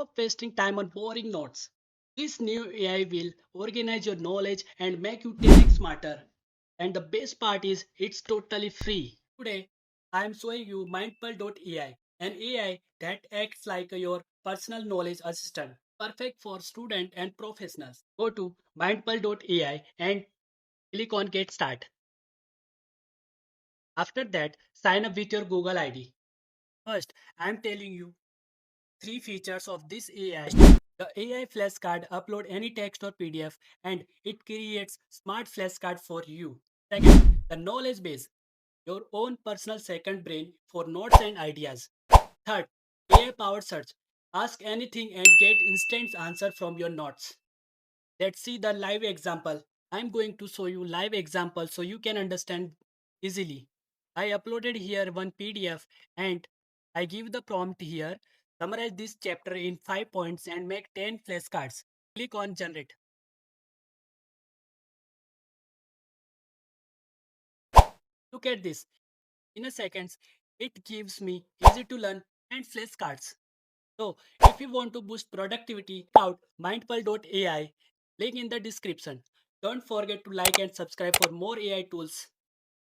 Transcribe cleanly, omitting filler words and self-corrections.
Stop wasting time on boring notes. This new AI will organize your knowledge and make you 10x smarter. And the best part is it's totally free. Today, I am showing you MindPal AI, an AI that acts like your personal knowledge assistant, perfect for students and professionals. Go to MindPal AI and click on Get Start. After that, sign up with your Google ID. First, I am telling you three features of this AI. The AI flashcard upload any text or PDF and it creates smart flashcard for you. Second, the knowledge base, your own personal second brain for notes and ideas. Third, AI powered search. Ask anything and get instant answer from your notes. Let's see the live example. I'm going to show you live example so you can understand easily. I uploaded here one PDF and I give the prompt here. Summarize this chapter in 5 points and make 10 flashcards. Click on generate. Look at this. In a seconds, it gives me easy to learn and flashcards. So if you want to boost productivity, out mindful.ai, link in the description. Don't forget to like and subscribe for more AI tools.